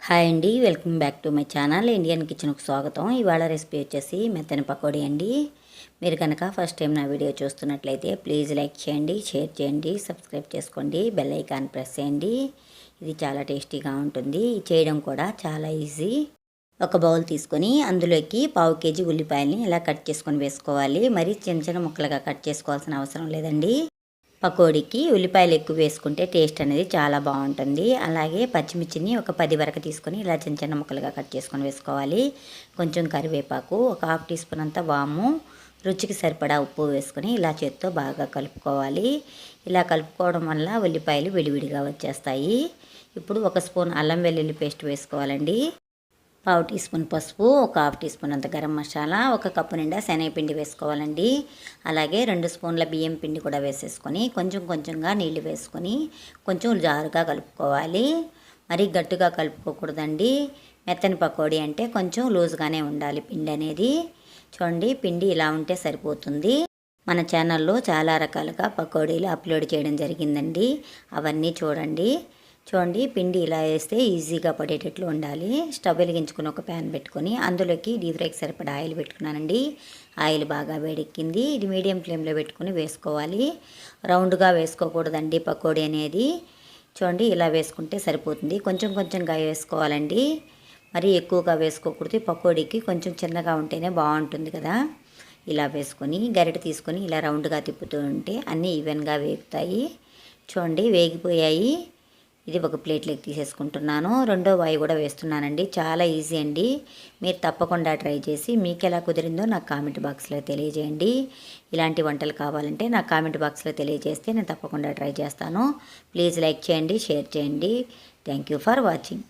Hi అండి, welcome back to my channel Indian కిచెన్కు స్వాగతం. ఇవాళ రెసిపీ వచ్చేసి మెత్తని పకోడీ అండి. మీరు కనుక ఫస్ట్ టైం నా వీడియో చూస్తున్నట్లయితే ప్లీజ్ లైక్ చేయండి, షేర్ చేయండి, సబ్స్క్రైబ్ చేసుకోండి, బెల్ ఐకాన్ ప్రెస్ చేయండి. ఇది చాలా టేస్టీగా ఉంటుంది. చేయడం కూడా చాలా ఈజీ. ఒక బౌల్ తీసుకొని అందులోకి 1/2 కేజీ ఉల్లిపాయలని ఇలా కట్ చేసుకొని వేసుకోవాలి. మరి చిన్న చిన్న ముక్కలుగా కట్ చేసుకోవాల్సిన అవసరం లేదండి. పకోడీకి ఉల్లిపాయలు ఎక్కువ వేసుకుంటే టేస్ట్ అనేది చాలా బాగుంటుంది. అలాగే పచ్చిమిర్చిని ఒక 10 వరకు తీసుకొని ఇలా చిన్న చిన్న ముక్కలుగా కట్ చేసుకొని వేసుకోవాలి. కొంచెం కరివేపాకు, ఒక 1/2 టీ స్పూన్ అంతా వాము, రుచికి సరిపడా ఉప్పు వేసుకొని ఇలా చేత్తో బాగా కలుపుకోవాలి. ఇలా కలుపుకోవడం వల్ల ఉల్లిపాయలు విడివిడిగా వచ్చేస్తాయి. ఇప్పుడు 1 స్పూన్ అల్లం వెల్లుల్లి పేస్ట్ వేసుకోవాలండి. 1/2 టీ స్పూన్ పసుపు, ఒక 1/2 టీ స్పూన్ అంత గరం మసాలా, ఒక కప్పు నిండా శనగపిండి వేసుకోవాలండి. అలాగే 2 స్పూన్ల బియ్యం పిండి కూడా వేసేసుకొని కొంచెం కొంచెంగా నీళ్లు వేసుకొని కొంచెం జారుగా కలుపుకోవాలి. మరీ గట్టిగా కలుపుకోకూడదండి. మెత్తని పకోడీ అంటే కొంచెం లూజ్గానే ఉండాలి పిండి అనేది. చూడండి, పిండి ఇలా ఉంటే సరిపోతుంది. మన ఛానల్లో చాలా రకాలుగా పకోడీలు అప్లోడ్ చేయడం జరిగిందండి. అవన్నీ చూడండి, పిండి ఇలా వేస్తే ఈజీగా పడేటట్లు ఉండాలి. స్టవ్ వెలిగించుకుని ఒక ప్యాన్ పెట్టుకొని అందులోకి డీప్ ఫ్రైకి సరిపడా ఆయిల్ పెట్టుకున్నానండి. ఆయిల్ బాగా వేడెక్కింది. ఇది మీడియం ఫ్లేమ్లో పెట్టుకుని వేసుకోవాలి. రౌండ్గా వేసుకోకూడదండి పకోడీ అనేది. చూడండి, ఇలా వేసుకుంటే సరిపోతుంది. కొంచెం కొంచెంగా వేసుకోవాలండి. మరీ ఎక్కువగా వేసుకోకూడదు. పకోడీకి కొంచెం చిన్నగా ఉంటేనే బాగుంటుంది కదా. ఇలా వేసుకొని గరిటె తీసుకొని ఇలా రౌండ్గా తిప్పుతూ ఉంటే అన్నీ ఈవెన్గా వేగుతాయి. చూడండి, వేగిపోయాయి. ఇది ఒక ప్లేట్లోకి తీసేసుకుంటున్నాను. రెండో వాయి కూడా వేస్తున్నానండి. చాలా ఈజీ అండి. మీరు తప్పకుండా ట్రై చేసి మీకు ఎలా కుదిరిందో నాకు కామెంట్ బాక్స్లో తెలియజేయండి. ఇలాంటి వంటలు కావాలంటే నాకు కామెంట్ బాక్స్లో తెలియజేస్తే నేను తప్పకుండా ట్రై చేస్తాను. ప్లీజ్ లైక్ చేయండి, షేర్ చేయండి. Thank you for watching.